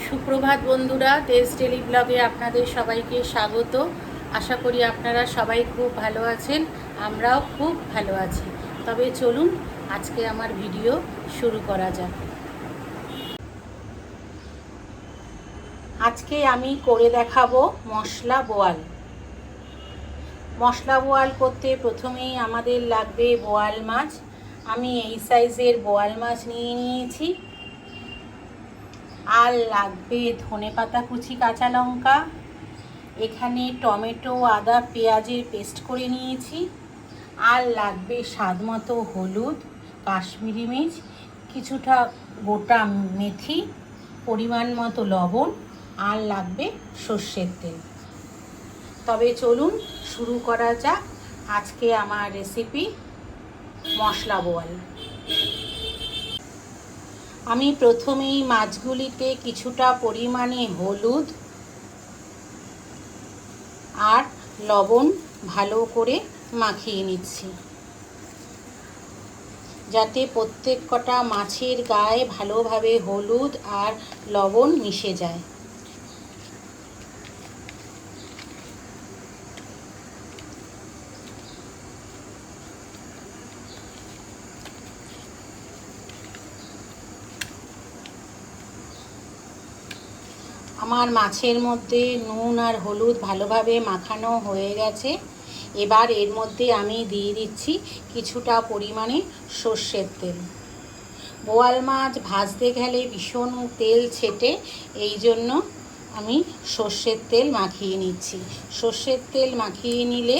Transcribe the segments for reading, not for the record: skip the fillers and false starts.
সুপ্রভাত বন্ধুরা, দেশ ডেলি ব্লগে আপনাদের সবাইকে স্বাগত। আশা করি আপনারা সবাই খুব ভালো আছেন, আমরাও খুব ভালো আছি। তবে চলুন আজকে আমার ভিডিও শুরু করা যাক। আজকে আমি করে দেখাবো মশলা বোয়াল। মশলা বোয়াল করতে প্রথমেই আমাদের লাগবে বোয়াল মাছ। আমি এই সাইজের বোয়াল মাছ নিয়ে নিয়েছি। আর লাগবে ধনেপাতা কুচি, কাঁচা লঙ্কা, এখানে টমেটো, আদা, পেঁয়াজের পেস্ট করে নিয়েছি। আর লাগবে স্বাদ মতো হলুদ, কাশ্মীরি মির্চ, কিছুটা গোটা মেথি, পরিমাণ মতো লবণ, আর লাগবে সর্ষের তেল। তবে চলুন শুরু করা যাক আজকে আমার রেসিপি মশলা বোয়াল। আমি প্রথমেই মাছগুলিতে কিছুটা পরিমাণে হলুদ আর লবণ ভালো করে মাখিয়ে নিচ্ছি, যাতে প্রত্যেক কটা মাছের গায়ে ভালোভাবে হলুদ আর লবণ মিশে যায়। আমার মাছের মধ্যে নুন আর হলুদ ভালোভাবে মাখানো হয়ে গেছে। এবার এর মধ্যে আমি দিয়ে দিচ্ছি কিছুটা পরিমাণে সর্ষের তেল। বোয়াল মাছ ভাজতে গেলে ভীষণ তেল ছেটে, এই জন্য আমি সর্ষের তেল মাখিয়ে নিচ্ছি। সর্ষের তেল মাখিয়ে নিলে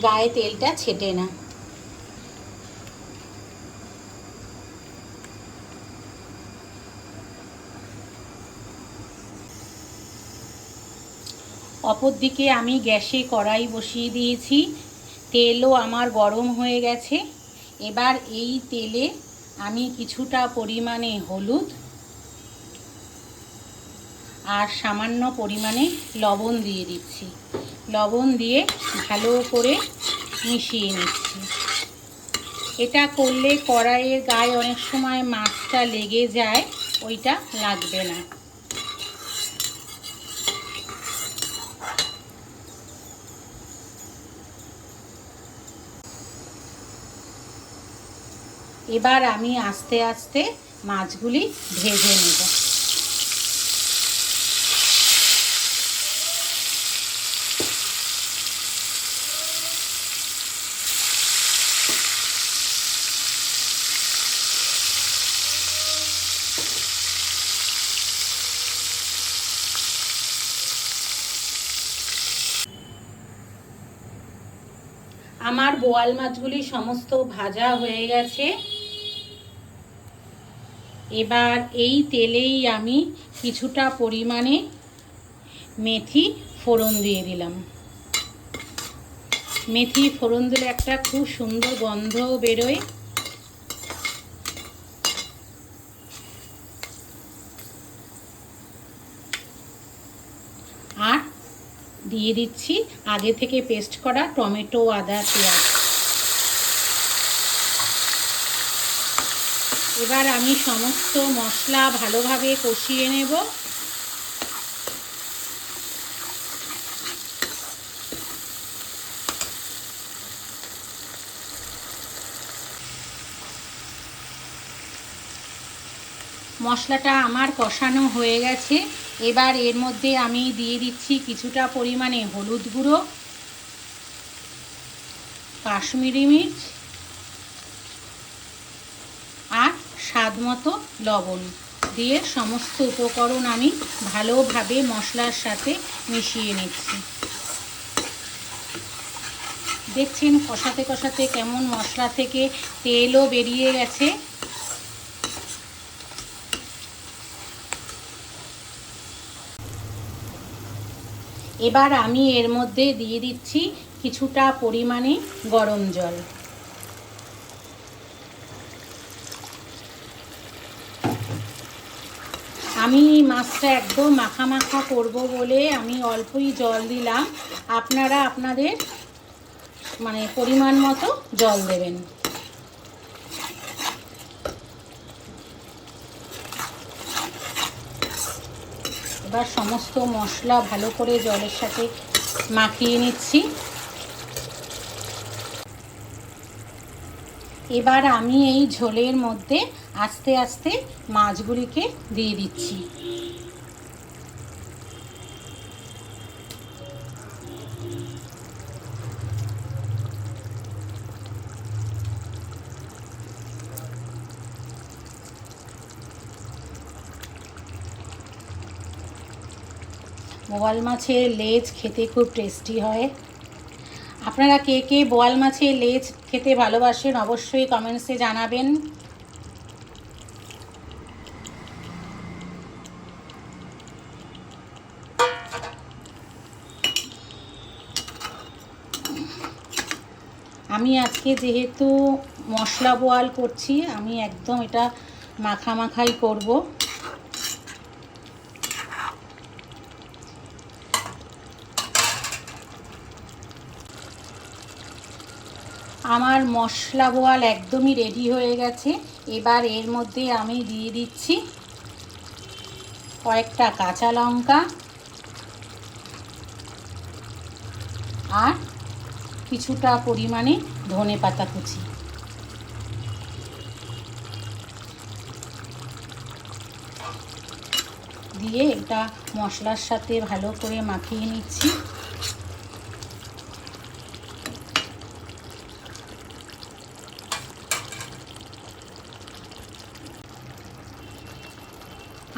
গায়ে তেলটা ছেটে না। অপরদিকে আমি গ্যাসে কড়াই বসিয়ে দিয়েছি। তেলও আমার গরম হয়ে গেছে। এবার এই তেলে আমি কিছুটা পরিমাণে হলুদ আর সামান্য পরিমাণে লবণ দিয়ে দিচ্ছি। লবণ দিয়ে ভালো করে মিশিয়ে নিচ্ছি। এটা করলে কড়াইয়ের গায়ে অনেক সময় মাছটা লেগে যায়, ওইটা লাগবে না। এবার আমি আস্তে আস্তে মাছগুলি ভেজে নেব। আমার বোয়াল মাছগুলি সমস্ত ভাজা হয়ে গেছে। এবার এই তেলেই আমি কিছুটা পরিমাণে মেথি ফোড়ন দিয়ে দিলাম। মেথি ফোড়ন দিলে একটা খুব সুন্দর গন্ধ বেরোয়। আর দিয়ে দিচ্ছি আগে থেকে পেস্ট করা টমেটো, আদা, পেঁয়াজ। এবার আমি সমস্ত মশলা ভালোভাবে কষিয়ে নেব। মশলাটা আমার কষানো হয়ে গেছে। এবার এর মধ্যে আমি দিয়ে দিচ্ছি কিছুটা পরিমাণে হলুদ গুঁড়ো, কাশ্মীরি মির্চ আর স্বাদ মতো লবণ দিয়ে সমস্ত উপকরণ আমি ভালোভাবে মশলার সাথে মিশিয়ে নিচ্ছি। দেখছেন কষাতে কষাতে কেমন মশলা থেকে তেলও বেরিয়ে গেছে। এবার আমি এর মধ্যে দিয়ে দিচ্ছি কিছুটা পরিমাণে গরম জল। আমি মাছটা একদম মাখা মাখা করব বলে আমি অল্পই জল দিলাম। আপনারা আপনাদের পরিমাণ মতো জল দেবেন। এবার সমস্ত মশলা ভালো করে জলের সাথে মাখিয়ে নিচ্ছি। এবার আমি এই ঝোলের মধ্যে আস্তে আস্তে মাছগুলিকে দিয়ে দিচ্ছি। বোয়াল মাছের লেজ খেতে খুব টেস্টি হয়। আপনারা কে কে বোয়াল মাছের লেজ খেতে ভালোবাসেন অবশ্যই কমেন্টসে জানাবেন। আমি আজকে যেহেতু মশলা বোয়াল করছি, আমি একদম এটা মাখামাখাই করব। আমার মশলা বোয়াল একদমই রেডি হয়ে গেছে। এবার এর মধ্যে আমি দিয়ে দিচ্ছি কয়েকটা কাঁচা লঙ্কা আর কিছুটা পরিমাণে ধনেপাতা কুচি। দিয়ে এটা মশলার সাথে ভালো করে মাখিয়ে নিচ্ছি।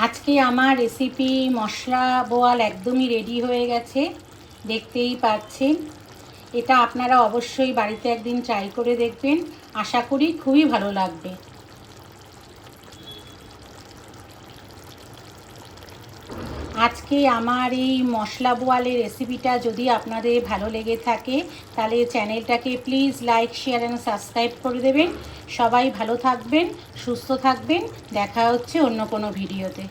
আজকে আমার রেসিপি মশলা বোয়াল একদমই রেডি হয়ে গেছে, দেখতেই পাচ্ছেন। এটা আপনারা অবশ্যই বাড়িতে একদিন ট্রাই করে দেখবেন, আশা করি খুবই ভালো লাগবে। আজকে আমার এই মশলা বোয়ালের রেসিপিটা যদি আপনাদের ভালো লেগে থাকে তাহলে চ্যানেলটাকে please like, share and subscribe করে দেবেন। সবাই ভালো থাকবেন, সুস্থ থাকবেন। দেখা হচ্ছে অন্য কোনো ভিডিওতে।